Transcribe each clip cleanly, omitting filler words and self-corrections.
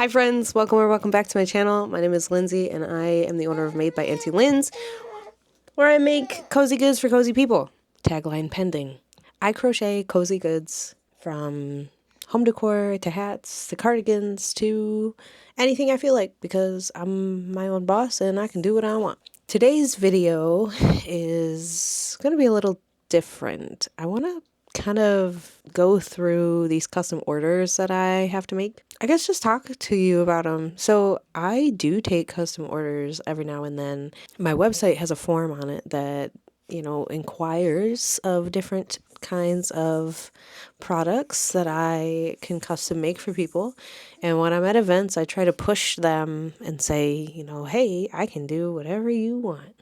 Hi friends, welcome back to my channel. My name is Lindsey and I am the owner of Made by Auntie Linz, where I make cozy goods for cozy people. Tagline pending. I crochet cozy goods from home decor to hats to cardigans to anything I feel like, because I'm my own boss and I can do what I want. Today's video is going to be a little different. I want to kind of go through these custom orders that I have to make. I guess just talk to you about them. So I do take custom orders every now and then. My website has a form on it that, inquires of different kinds of products that I can custom make for people. And when I'm at events, I try to push them and say, hey, I can do whatever you want.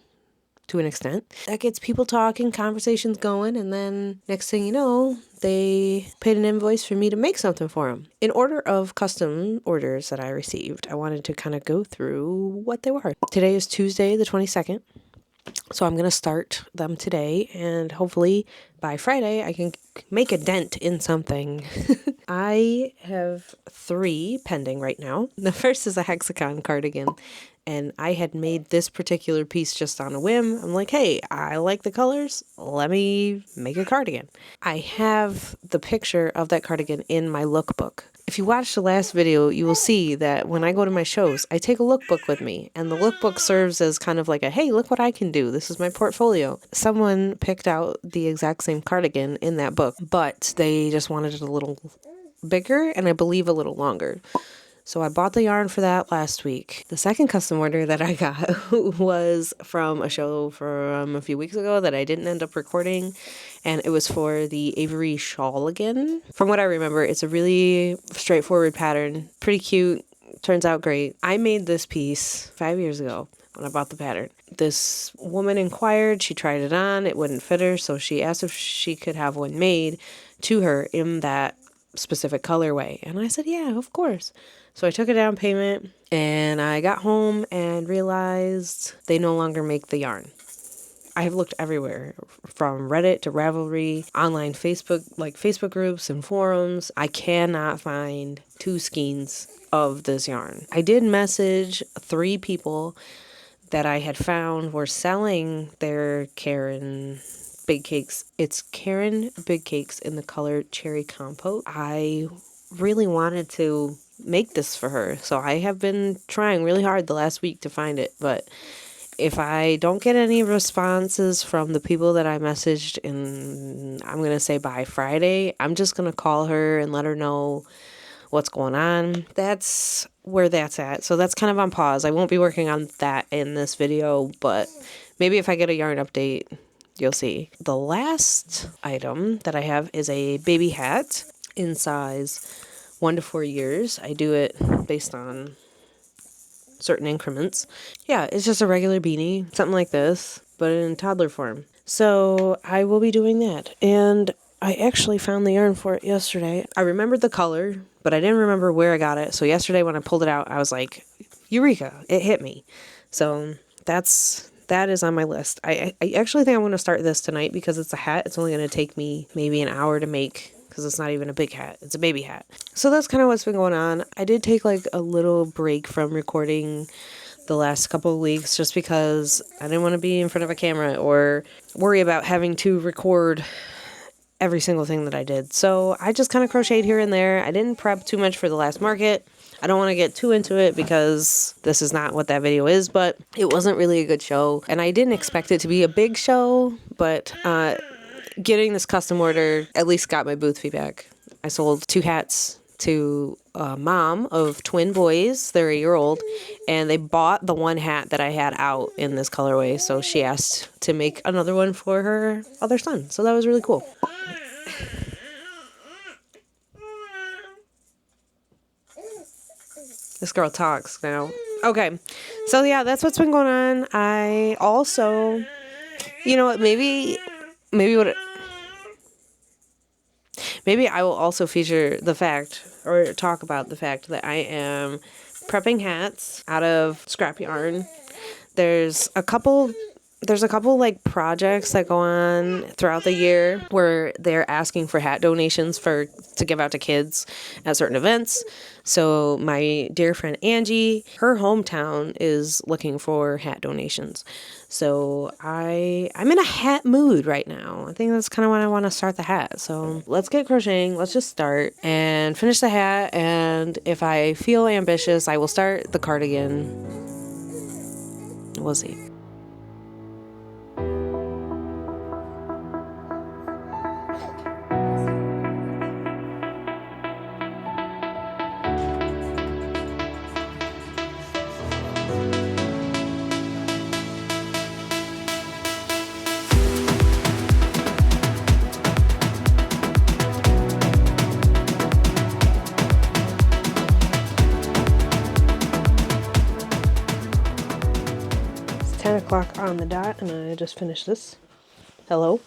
To an extent. That gets people talking, conversations going, and then next thing you know, they paid an invoice for me to make something for them. In order of custom orders that I received, I wanted to kind of go through what they were. Today is Tuesday the 22nd, so I'm going to start them today, and hopefully by Friday I can make a dent in something. I have 3 pending right now. The first is a hexagon cardigan. And I had made this particular piece just on a whim. I'm like, hey, I like the colors. Let me make a cardigan. I have the picture of that cardigan in my lookbook. If you watched the last video, you will see that when I go to my shows, I take a lookbook with me. And the lookbook serves as kind of like a, hey, look what I can do. This is my portfolio. Someone picked out the exact same cardigan in that book, but they just wanted it a little bigger and I believe a little longer. So I bought the yarn for that last week. The second custom order that I got was from a show from a few weeks ago that I didn't end up recording. And it was for the Avery shawl again. From what I remember, it's a really straightforward pattern. Pretty cute. Turns out great. I made this piece 5 years ago when I bought the pattern. This woman inquired. She tried it on. It wouldn't fit her. So she asked if she could have one made to her in that specific colorway. And I said, yeah, of course. So I took a down payment and I got home and realized they no longer make the yarn. I have looked everywhere, from Reddit to Ravelry, online Facebook groups and forums. I cannot find 2 skeins of this yarn. I did message 3 people that I had found were selling their Karen Big Cakes. It's Karen Big Cakes in the color Cherry Compote. I really wanted to make this for her, so I have been trying really hard the last week to find it, but if I don't get any responses from the people that I messaged, and I'm gonna say by Friday, I'm just gonna call her and let her know what's going on. That's where that's at. So that's kind of on pause. I won't be working on that in this video, but maybe if I get a yarn update, you'll see. The last item that I have is a baby hat in size 1 to 4 years. I do it based on certain increments. Yeah, it's just a regular beanie, something like this, but in toddler form. So I will be doing that. And I actually found the yarn for it yesterday. I remembered the color, but I didn't remember where I got it. So yesterday when I pulled it out, I was like, Eureka, it hit me. So that is on my list. I actually think I'm going to start this tonight because it's a hat. It's only going to take me maybe an hour to make, because it's not even a big hat. It's a baby hat. So that's kind of what's been going on. I did take like a little break from recording the last couple of weeks just because I didn't want to be in front of a camera or worry about having to record every single thing that I did. So I just kind of crocheted here and there. I didn't prep too much for the last market. I don't want to get too into it because this is not what that video is, but it wasn't really a good show. And I didn't expect it to be a big show, but getting this custom order at least got my booth fee back. I sold 2 hats to a mom of twin boys. They're a year old, and they bought the one hat that I had out in this colorway. So she asked to make another one for her other son. So that was really cool. This girl talks now. Okay. So yeah, that's what's been going on. I also, maybe I will also feature the fact, or talk about the fact, that I am prepping hats out of scrap yarn. There's a couple there's a couple like projects that go on throughout the year where they're asking for hat donations to give out to kids at certain events. So my dear friend Angie, her hometown is looking for hat donations. So I'm in a hat mood right now. I think that's kind of when I want to start the hat. So let's get crocheting. Let's just start and finish the hat. And if I feel ambitious, I will start the cardigan. We'll see. It's 10 o'clock on the dot, and I just finished this. Hello.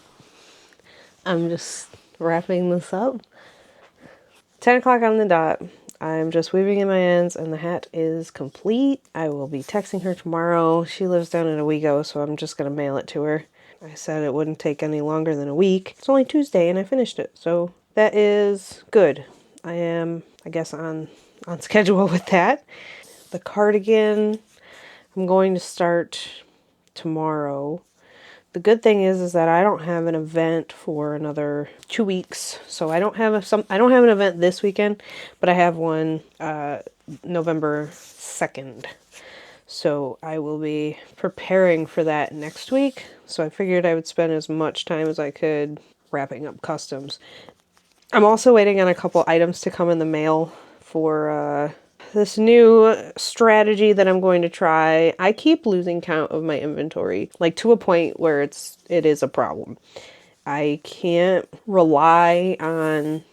I'm just wrapping this up. 10 o'clock on the dot. I'm just weaving in my ends, and the hat is complete. I will be texting her tomorrow. She lives down in Owego, so I'm just going to mail it to her. I said it wouldn't take any longer than a week. It's only Tuesday, and I finished it, so that is good. I am, I guess, on schedule with that. The cardigan, I'm going to start tomorrow. The good thing is that I don't have an event for another 2 weeks, so I don't have an event this weekend, but I have one November 2nd. So I will be preparing for that next week. So I figured I would spend as much time as I could wrapping up customs. I'm also waiting on a couple items to come in the mail for this new strategy that I'm going to try. I keep losing count of my inventory, like to a point where it is a problem. I can't rely on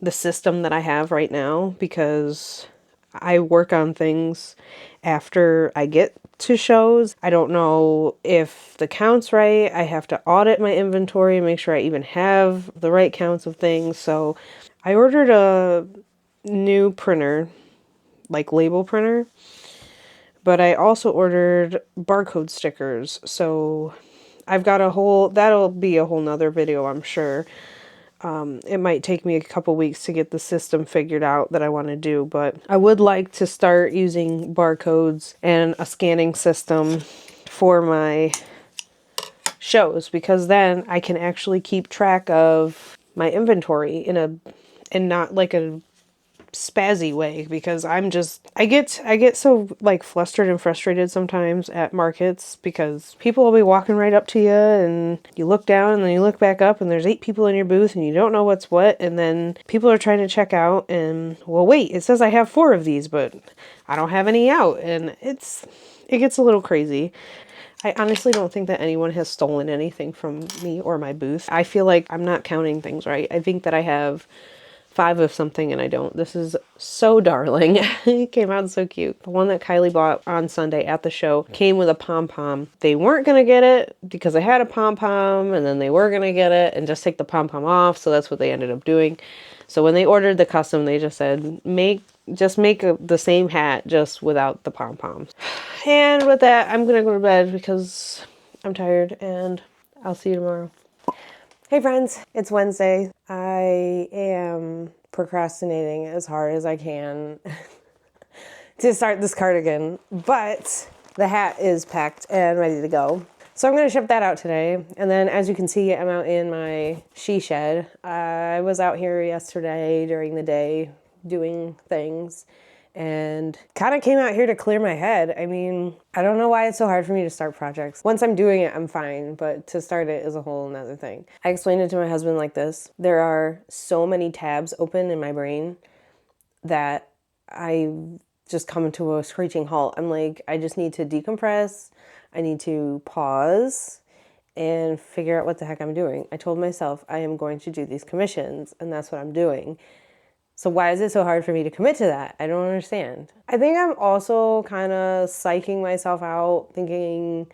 the system that I have right now because I work on things after I get to shows. I don't know if the count's right. I have to audit my inventory and make sure I even have the right counts of things. So I ordered a new printer, like label printer, but I also ordered barcode stickers. So I've got that'll be a whole nother video, I'm sure. It might take me a couple weeks to get the system figured out that I want to do, but I would like to start using barcodes and a scanning system for my shows, because then I can actually keep track of my inventory and not like a spazzy way, because I get so like flustered and frustrated sometimes at markets because people will be walking right up to you and you look down and then you look back up and there's 8 people in your booth and you don't know what's what, and then people are trying to check out and, well, wait, it says I have 4 of these but I don't have any out, and it gets a little crazy. I honestly don't think that anyone has stolen anything from me or my booth. I feel like I'm not counting things right. I think that I have 5 of something and I don't. This is so darling. It came out so cute. The one that Kylie bought on Sunday at the show came with a pom-pom. They weren't going to get it because I had a pom-pom, and then they were going to get it and just take the pom-pom off. So that's what they ended up doing. So when they ordered the custom, they just said, make the same hat just without the pom-poms. And with that, I'm going to go to bed because I'm tired, and I'll see you tomorrow. Hey friends, it's Wednesday. I am procrastinating as hard as I can to start this cardigan, but the hat is packed and ready to go. So I'm going to ship that out today. And then as you can see, I'm out in my she shed. I was out here yesterday during the day doing things and kind of came out here to clear my head. I mean, I don't know why it's so hard for me to start projects. Once I'm doing it, I'm fine, but to start it is a whole nother thing. I explained it to my husband like this. There are so many tabs open in my brain that I just come to a screeching halt. I'm like, I just need to decompress. I need to pause and figure out what the heck I'm doing. I told myself I am going to do these commissions, and that's what I'm doing. So why is it so hard for me to commit to that? I don't understand. I think I'm also kind of psyching myself out, thinking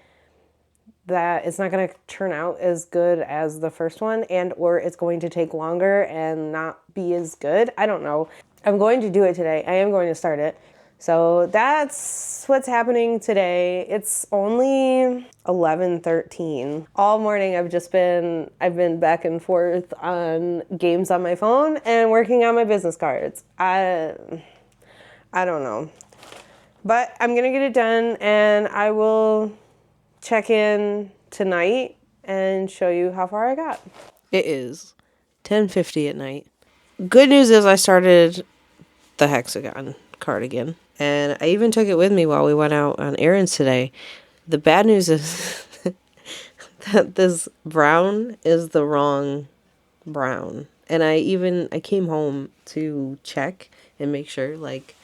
that it's not going to turn out as good as the first one, and or it's going to take longer and not be as good. I don't know. I'm going to do it today. I am going to start it. So that's what's happening today. It's only 11:13. All morning I've been back and forth on games on my phone and working on my business cards. I don't know. But I'm going to get it done, and I will check in tonight and show you how far I got. It is 10:50 at night. Good news is I started the hexagon cardigan, and I even took it with me while we went out on errands today. The bad news is that this brown is the wrong brown. And I came home to check and make sure, like,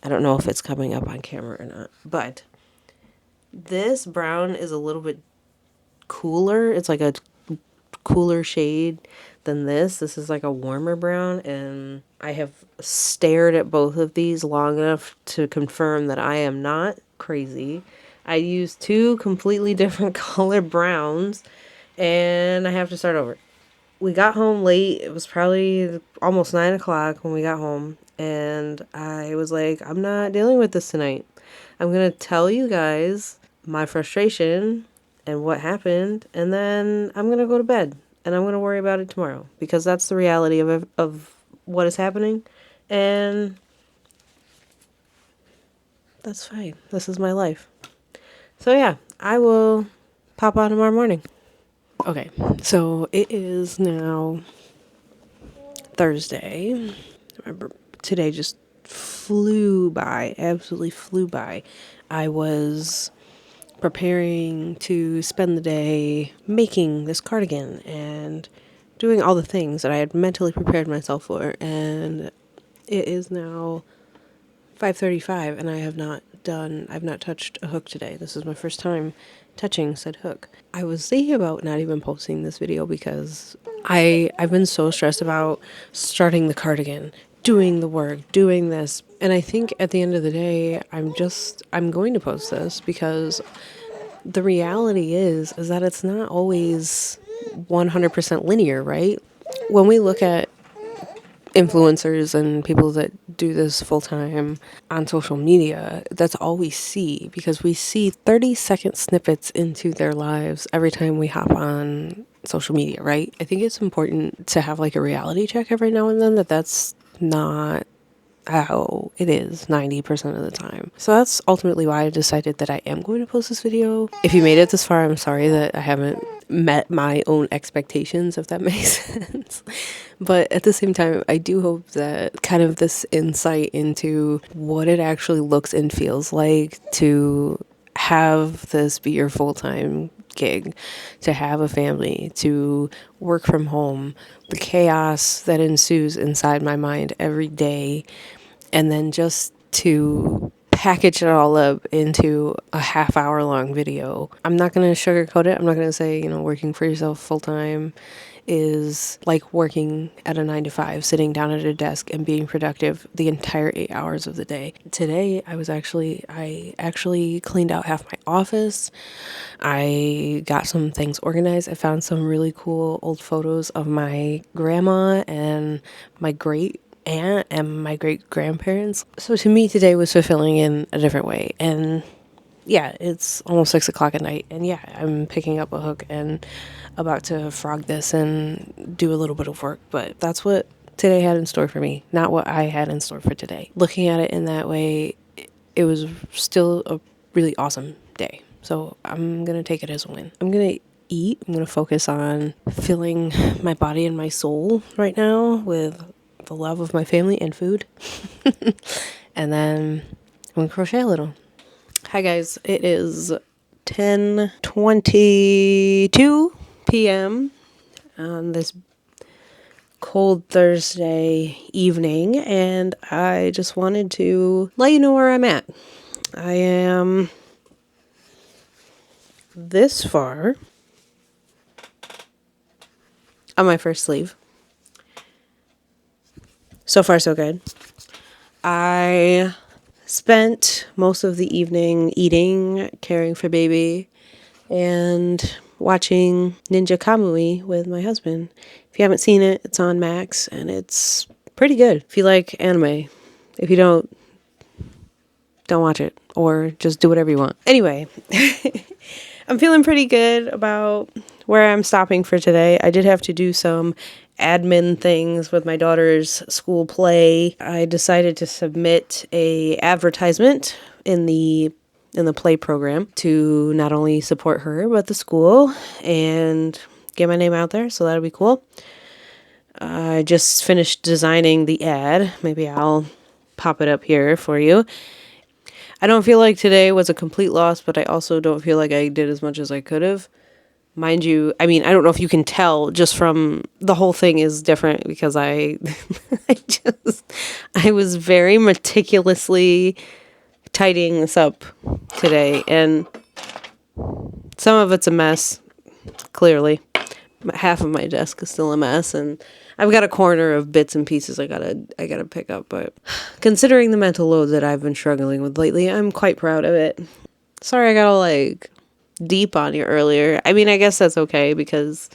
I don't know if it's coming up on camera or not, but this brown is a little bit cooler. It's like a cooler shade than this. This is like a warmer brown, and I have stared at both of these long enough to confirm that I am not crazy. I used two completely different color browns, and I have to start over. We got home late. It was probably almost 9 o'clock when we got home, and I was like, I'm not dealing with this tonight. I'm going to tell you guys my frustration and what happened, and then I'm going to go to bed, and I'm going to worry about it tomorrow, because that's the reality of what is happening, and that's fine. This is my life. So yeah, I will pop on tomorrow morning. Okay, so it is now Thursday. Remember, today just flew by, absolutely flew by. I was preparing to spend the day making this cardigan and doing all the things that I had mentally prepared myself for, and it is now 5:35, and I've not touched a hook today. This is my first time touching said hook. I was thinking about not even posting this video because I've been so stressed about starting the cardigan, doing the work, doing this. And I think at the end of the day, I'm going to post this because the reality is that it's not always 100% linear, right? When we look at influencers and people that do this full time on social media, that's all we see, because we see 30-second snippets into their lives every time we hop on social media, right? I think it's important to have like a reality check every now and then that's not how it is 90% of the time. So that's ultimately why I decided that I am going to post this video. If you made it this far, I'm sorry that I haven't met my own expectations, if that makes sense. But at the same time, I do hope that kind of this insight into what it actually looks and feels like to have this be your full-time gig, to have a family, to work from home, the chaos that ensues inside my mind every day, and then just to package it all up into a half-hour long video. I'm not going to sugarcoat it. I'm not going to say, working for yourself full-time is like working at a 9 to 5, sitting down at a desk and being productive the entire 8 hours of the day. Today, I actually cleaned out half my office. I got some things organized. I found some really cool old photos of my grandma and my great aunt and my great grandparents. So to me, today was fulfilling in a different way. And yeah, it's almost 6 o'clock at night, and yeah, I'm picking up a hook and about to frog this and do a little bit of work, but that's what today had in store for me, not what I had in store for today. Looking at it in that way, it was still a really awesome day, so I'm gonna take it as a win. I'm gonna eat. I'm gonna focus on filling my body and my soul right now with the love of my family and food, and then I'm gonna crochet a little. Hi guys, it is 10:22 p.m. on this cold Thursday evening, and I just wanted to let you know where I'm at. I am this far on my first sleeve. So far, so good. I spent most of the evening eating, caring for baby, and watching Ninja Kamui with my husband. If you haven't seen it, it's on Max, and it's pretty good. If you like anime, If you don't watch it, or just do whatever you want. Anyway, I'm feeling pretty good about where I'm stopping for today. I did have to do some admin things with my daughter's school play. I decided to submit a advertisement in the play program to not only support her but the school and get my name out there, so that'll be cool. I just finished designing the ad. Maybe I'll pop it up here for you. I don't feel like today was a complete loss, but I also don't feel like I did as much as I could have. Mind you, I mean, I don't know if you can tell just from the whole thing is different because I was very meticulously tidying this up today, and some of it's a mess, clearly. Half of my desk is still a mess, and I've got a corner of bits and pieces I gotta pick up, but considering the mental load that I've been struggling with lately, I'm quite proud of it. Sorry I got all deep on you earlier. I mean, I guess that's okay because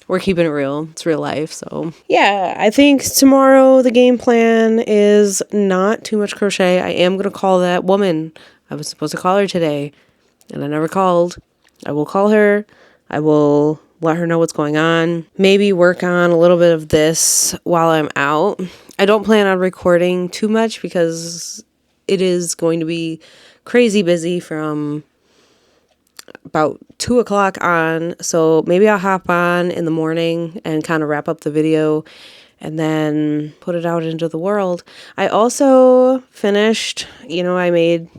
we're keeping it real. It's real life, so. Yeah, I think tomorrow the game plan is not too much crochet. I am gonna call that woman. I was supposed to call her today, and I never called. I will call her. I will let her know what's going on. Maybe work on a little bit of this while I'm out. I don't plan on recording too much because it is going to be crazy busy from about 2 o'clock on. So maybe I'll hop on in the morning and kind of wrap up the video and then put it out into the world. I also finished, I made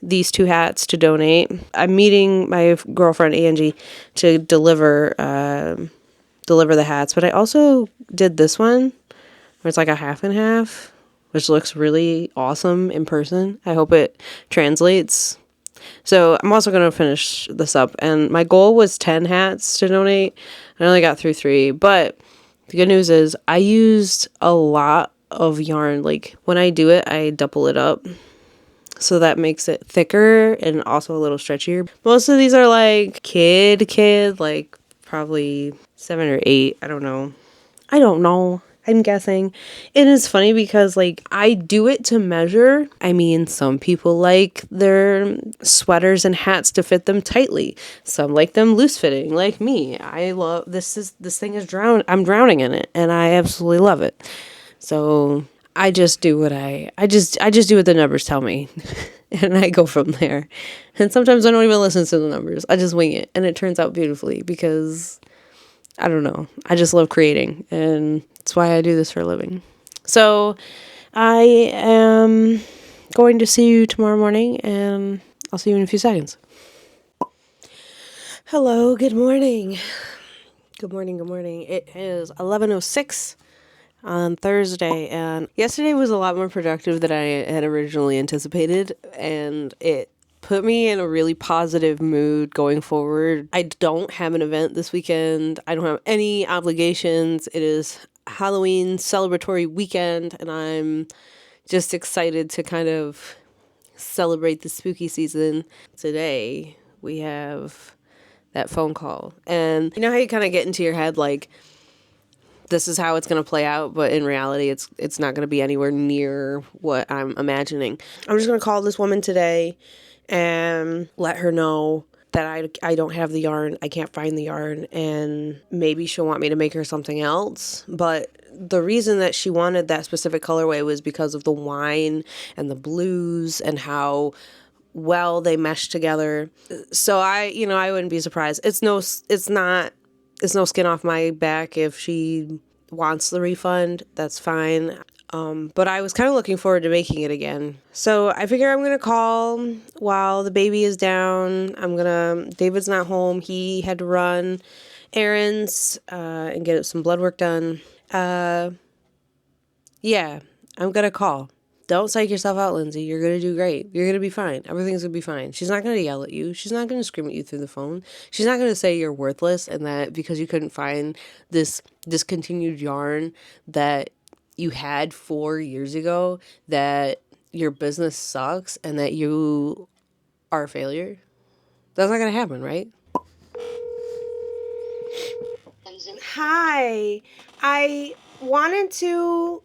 these 2 hats to donate. I'm meeting my girlfriend Angie to deliver the hats, but I also did this one where it's like a half and half, which looks really awesome in person. I hope it translates. So I'm also going to finish this up, and my goal was 10 hats to donate. I only got through 3, but the good news is I used a lot of yarn. Like when I do it, I double it up. So that makes it thicker and also a little stretchier. Most of these are like kid, like probably 7 or 8. I don't know. I'm guessing. It is funny because I do it to measure. I mean, some people like their sweaters and hats to fit them tightly. Some like them loose fitting, like me. I love this thing is I'm drowning in it, and I absolutely love it. So I just do what I just do what the numbers tell me, and I go from there. And sometimes I don't even listen to the numbers. I just wing it, and it turns out beautifully because I don't know. I just love creating, and that's why I do this for a living. So I am going to see you tomorrow morning, and I'll see you in a few seconds. Hello, good morning. Good morning. It is 11:06. On Thursday, and yesterday was a lot more productive than I had originally anticipated, and it put me in a really positive mood going forward. I don't have an event this weekend. I don't have any obligations. It is Halloween celebratory weekend, and I'm just excited to kind of celebrate the spooky season. Today, we have that phone call, and you know how you kind of get into your head this is how it's going to play out, but in reality, it's not going to be anywhere near what I'm imagining. I'm just going to call this woman today and let her know that I don't have the yarn. I can't find the yarn, and maybe she'll want me to make her something else. But the reason that she wanted that specific colorway was because of the wine and the blues and how well they mesh together. So I wouldn't be surprised. It's no skin off my back if she wants the refund. That's fine. But I was kind of looking forward to making it again. So I figure I'm going to call while the baby is down. David's not home. He had to run errands and get some blood work done. Yeah, I'm going to call. Don't psych yourself out, Lindsey. You're going to do great. You're going to be fine. Everything's going to be fine. She's not going to yell at you. She's not going to scream at you through the phone. She's not going to say you're worthless and that because you couldn't find this discontinued yarn that you had 4 years ago, that your business sucks and that you are a failure. That's not going to happen, right? Hi. I wanted to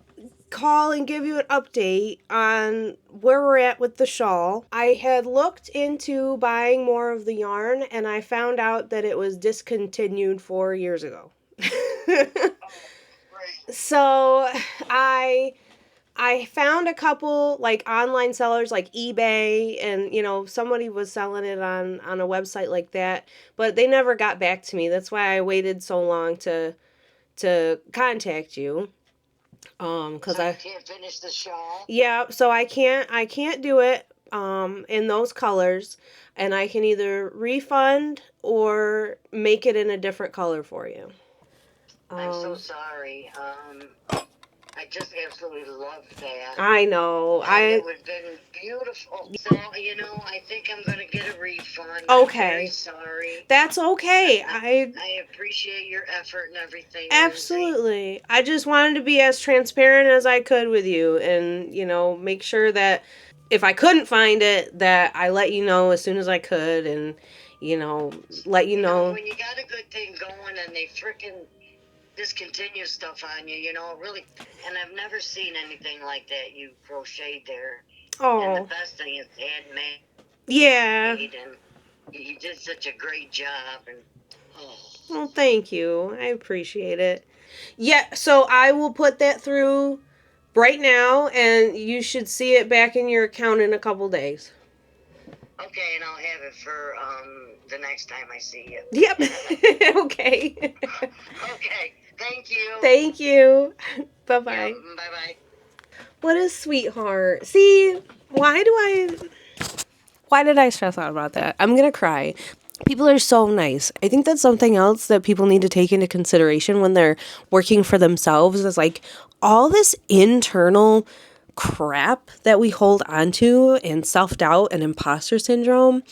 call and give you an update on where we're at with the shawl. I had looked into buying more of the yarn, and I found out that it was discontinued 4 years ago. So I found a couple like online sellers like eBay, and somebody was selling it on a website like that, but they never got back to me. That's why I waited so long to contact you. Cuz I can't finish the shawl. Yeah, so I can't do it in those colors, and I can either refund or make it in a different color for you. I'm so sorry. I just absolutely love that. I know. It would have been beautiful. So, I think I'm going to get a refund. Okay. I'm very sorry. That's okay. I appreciate your effort and everything. Absolutely. Lindsey. I just wanted to be as transparent as I could with you, and, make sure that if I couldn't find it, that I let you know as soon as I could, and, let you know. When you got a good thing going and they frickin' discontinue stuff on you, really. And I've never seen anything like that you crocheted there. Oh. And the best thing is handmade. Yeah. And you did such a great job. And well, thank you. I appreciate it. Yeah, so I will put that through right now, and you should see it back in your account in a couple days. Okay, and I'll have it for the next time I see you. Yep. Okay. Okay, thank you. Thank you. Bye-bye. Yeah, bye-bye. What a sweetheart. See, why did I stress out about that? I'm gonna cry. People are so nice. I think that's something else that people need to take into consideration when they're working for themselves, is like all this internal crap that we hold onto, and self-doubt and imposter syndrome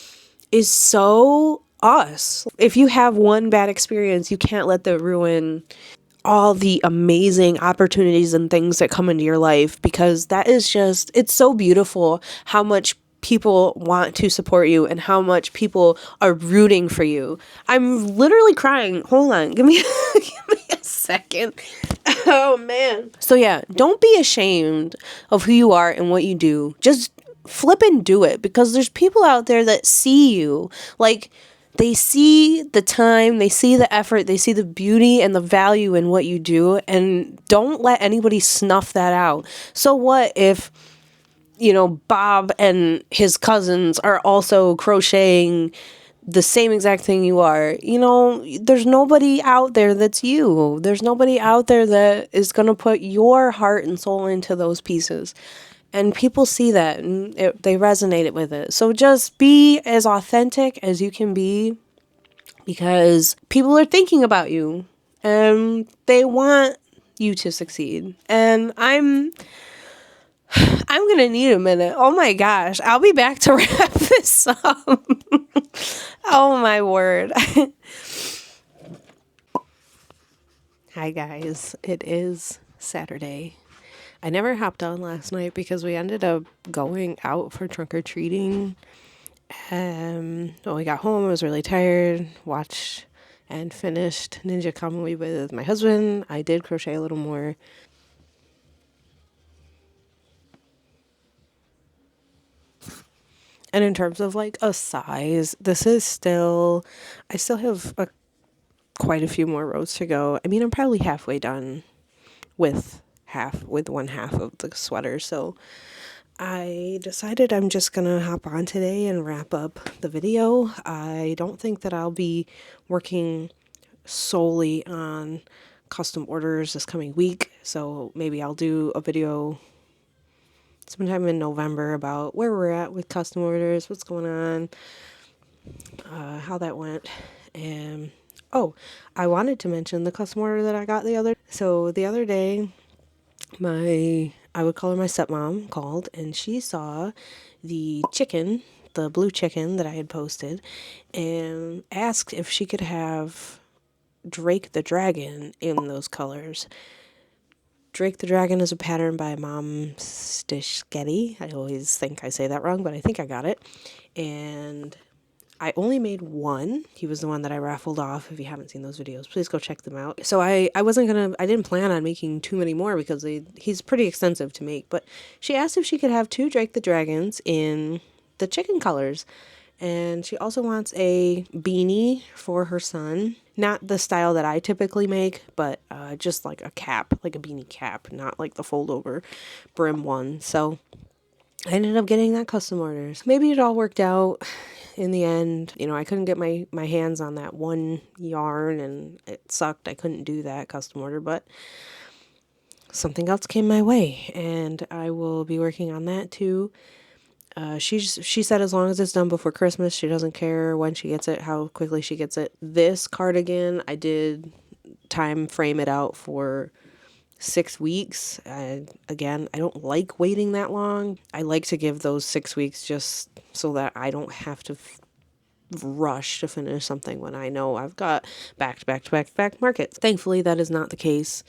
is so us. If you have one bad experience, you can't let that ruin all the amazing opportunities and things that come into your life, because that is just, it's so beautiful how much people want to support you and how much people are rooting for you. I'm literally crying. Hold on. Give me a second. Oh man. So yeah, don't be ashamed of who you are and what you do. Just flip and do it, because there's people out there that see you. Like, they see the time, they see the effort, they see the beauty and the value in what you do, and don't let anybody snuff that out. So what if Bob and his cousins are also crocheting the same exact thing you are? There's nobody out there that's you. There's nobody out there that is going to put your heart and soul into those pieces. And people see that, and they resonate with it. So just be as authentic as you can be, because people are thinking about you and they want you to succeed. And I'm going to need a minute. Oh my gosh. I'll be back to wrap this up. Oh my word. Hi guys. It is Saturday. I never hopped on last night because we ended up going out for trick-or-treating. When we got home, I was really tired. Watched and finished Ninja Kamui with my husband. I did crochet a little more. And in terms of like a size, this is still, I still have quite a few more rows to go. I mean, I'm probably halfway done with one half of the sweater. So I decided I'm just gonna hop on today and wrap up the video. I don't think that I'll be working solely on custom orders this coming week. So maybe I'll do a video sometime in November about where we're at with custom orders, what's going on, how that went. And I wanted to mention the custom order that I got the other day. I would call her my stepmom, called, and she saw the blue chicken that I had posted, and asked if she could have Drake the Dragon in those colors. Drake the Dragon is a pattern by Mom Stishketti. I always think I say that wrong, but I think I got it. And I only made one. He was the one that I raffled off. If you haven't seen those videos, please go check them out. So I didn't plan on making too many more because he's pretty extensive to make. But she asked if she could have 2 Drake the Dragons in the chicken colors. And she also wants a beanie for her son. Not the style that I typically make, but just like a cap, like a beanie cap, not like the fold over brim one. So I ended up getting that custom orders. Maybe it all worked out in the end. You know, I couldn't get my hands on that one yarn and it sucked. I couldn't do that custom order, but something else came my way and I will be working on that too. She said as long as it's done before Christmas, she doesn't care when she gets it, how quickly she gets it. This cardigan, I did time frame it out for 6 weeks. Again, I don't like waiting that long. I like to give those 6 weeks just so that I don't have to rush to finish something when I know I've got back markets. Thankfully, that is not the case.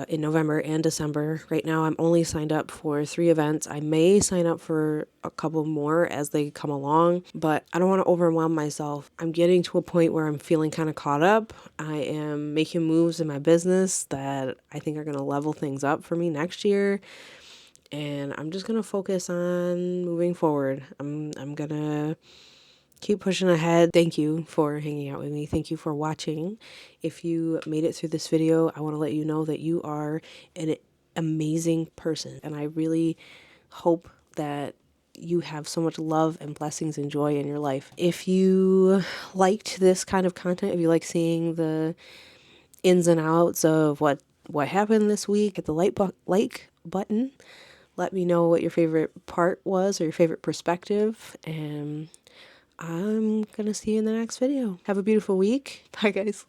In November and December. Right now, I'm only signed up for 3 events. I may sign up for a couple more as they come along, but I don't want to overwhelm myself. I'm getting to a point where I'm feeling kind of caught up. I am making moves in my business that I think are going to level things up for me next year. And I'm just going to focus on moving forward. I'm going to keep pushing ahead. Thank you for hanging out with me. Thank you for watching. If you made it through this video, I want to let you know that you are an amazing person. And I really hope that you have so much love and blessings and joy in your life. If you liked this kind of content, if you like seeing the ins and outs of what happened this week, hit the like button. Let me know what your favorite part was or your favorite perspective. And I'm gonna see you in the next video. Have a beautiful week. Bye, guys.